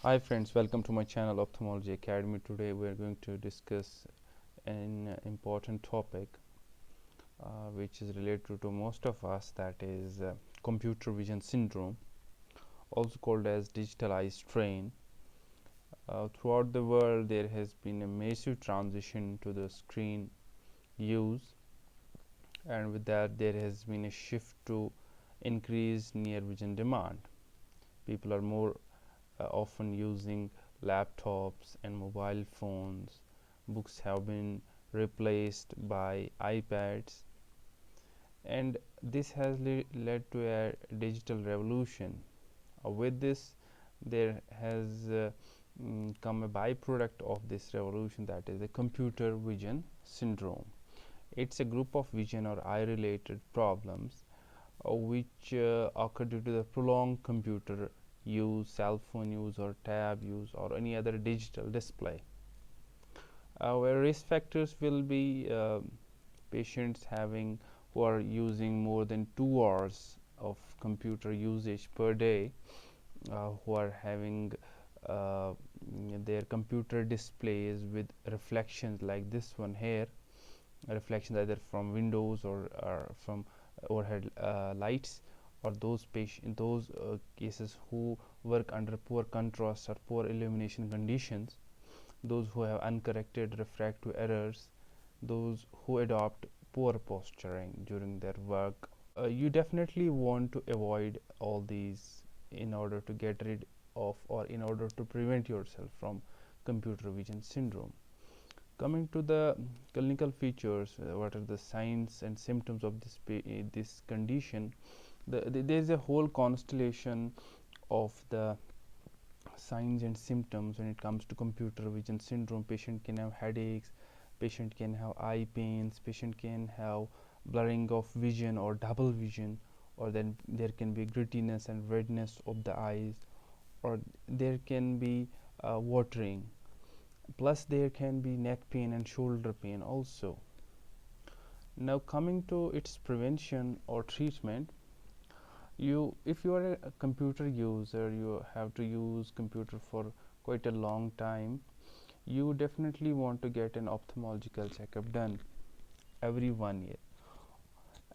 Hi friends, welcome to my channel Ophthalmology Academy. Today we are going to discuss an important topic which is related to most of us, that is computer vision syndrome, also called as digital eye strain. Throughout the world there has been a massive transition to the screen use, and with that there has been a shift to increased near vision demand. People are more often using laptops and mobile phones. Books have been replaced by iPads, and this has led to a digital revolution. With this, there has come a byproduct of this revolution, that is the computer vision syndrome. It's a group of vision or eye related problems which occur due to the prolonged computer use, cell phone use, or tab use, or any other digital display. Where risk factors will be patients who are using more than 2 hours of computer usage per day, who are having uh, their computer displays with reflections like this one here, reflections either from windows or from overhead lights, or those cases who work under poor contrast or poor illumination conditions, those who have uncorrected refractive errors, those who adopt poor posturing during their work. You definitely want to avoid all these in order to get rid of, or in order to prevent yourself from computer vision syndrome. Coming to the clinical features, what are the signs and symptoms of this condition? There is a whole constellation of the signs and symptoms when it comes to computer vision syndrome. Patient can have headaches, patient can have eye pains, patient can have blurring of vision or double vision, or then there can be grittiness and redness of the eyes, or there can be watering, plus there can be neck pain and shoulder pain also. Now coming to its prevention or treatment, if you are a computer user, you have to use computer for quite a long time, you definitely want to get an ophthalmological checkup done every 1 year.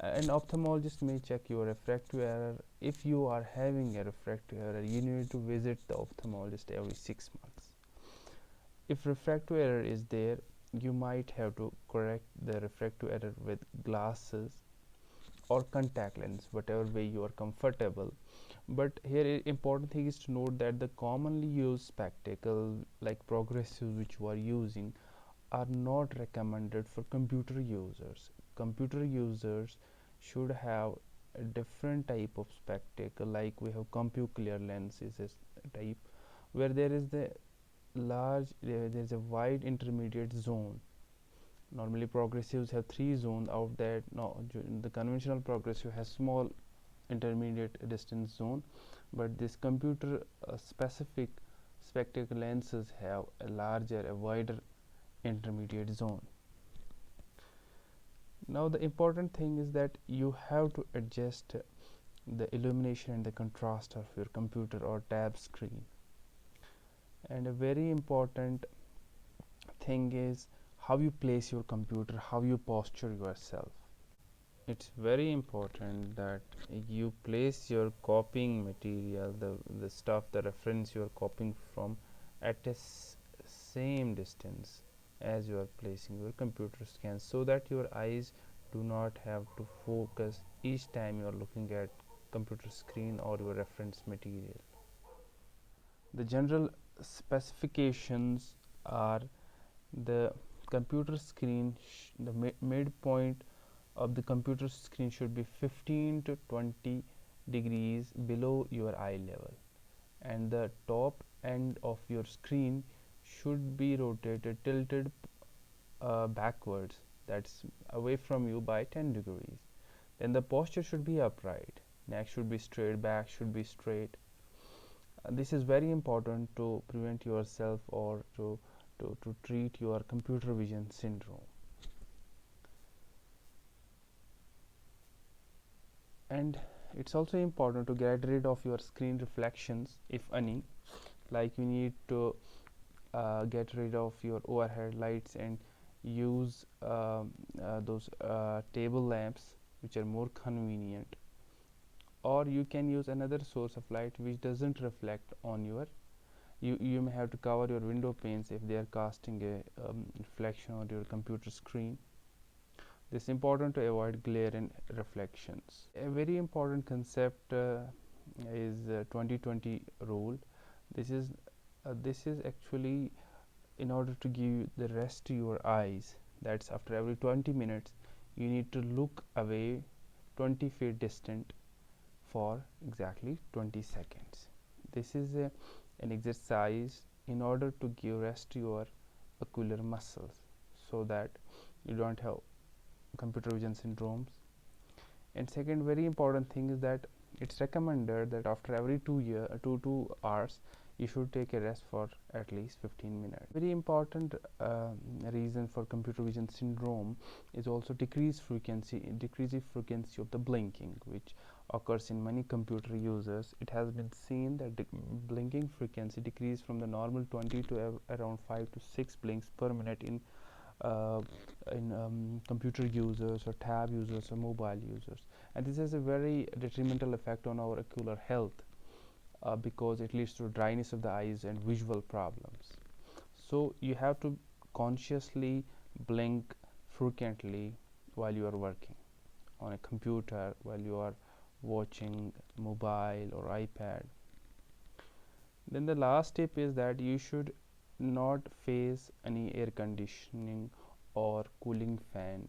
An ophthalmologist may check your refractive error. If you are having a refractive error, you need to visit the ophthalmologist every 6 months. If refractive error is there, you might have to correct the refractive error with glasses or contact lens, whatever way you are comfortable. But here important thing is to note that the commonly used spectacle like progressives which you are using are not recommended for computer users. Computer users should have a different type of spectacle, like we have CompuClear lenses type, where there is there is a wide intermediate zone. Normally progressives have 3 zones. Out that, no, the conventional progressive has small intermediate distance zone, but this computer specific spectacle lenses have a larger, a wider intermediate zone. Now the important thing is that you have to adjust the illumination and the contrast of your computer or tab screen. And a very important thing is how you place your computer, how you posture yourself. It's very important that you place your copying material, the stuff, the reference you are copying from, at a same distance as you are placing your computer scan, so that your eyes do not have to focus each time you are looking at computer screen or your reference material. The general specifications are: the computer screen, the midpoint of the computer screen should be 15 to 20 degrees below your eye level, and the top end of your screen should be rotated, tilted backwards, that's away from you by 10 degrees. Then the posture should be upright, neck should be straight, back should be straight. This is very important to prevent yourself or to treat your computer vision syndrome. And it's also important to get rid of your screen reflections, if any. like you need to get rid of your overhead lights and use those table lamps which are more convenient, or you can use another source of light which doesn't reflect on your, you may have to cover your window panes if they are casting a reflection on your computer screen. This is important to avoid glare and reflections. A very important concept is 2020 rule. This is actually in order to give the rest to your eyes. That's after every 20 minutes you need to look away 20 feet distant for exactly 20 seconds. This is an exercise in order to give rest to your ocular muscles so that you don't have computer vision syndromes. And second very important thing is that it's recommended that after every 2 hours you should take a rest for at least 15 minutes. Very important reason for computer vision syndrome is also decreased frequency of the blinking, which occurs in many computer users. It has been seen that the blinking frequency decreased from the normal 20 to around 5 to 6 blinks per minute uh, in computer users or tab users or mobile users, and this has a very detrimental effect on our ocular health because it leads to dryness of the eyes and visual problems. So you have to consciously blink frequently while you are working on a computer, while you are watching mobile or iPad. Then the last tip is that you should not face any air conditioning or cooling fan.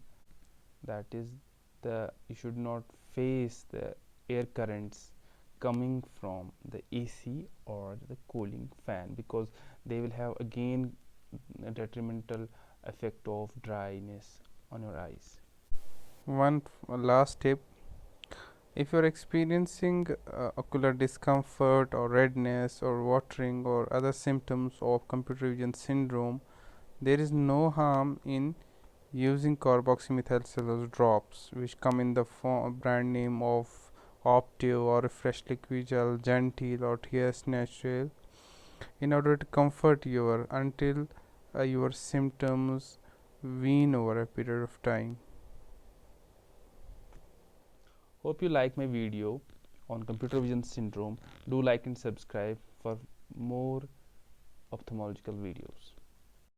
That is, you should not face the air currents coming from the AC or the cooling fan, because they will have again a detrimental effect of dryness on your eyes. One last tip: if you're experiencing ocular discomfort or redness or watering or other symptoms of computer vision syndrome, there is no harm in using carboxymethylcellulose drops, which come in the brand name of Optio or Fresh Liquid Gel, Gentil or TS Natural, in order to comfort your until your symptoms wane over a period of time. Hope you like my video on computer vision syndrome. Do like and subscribe for more ophthalmological videos.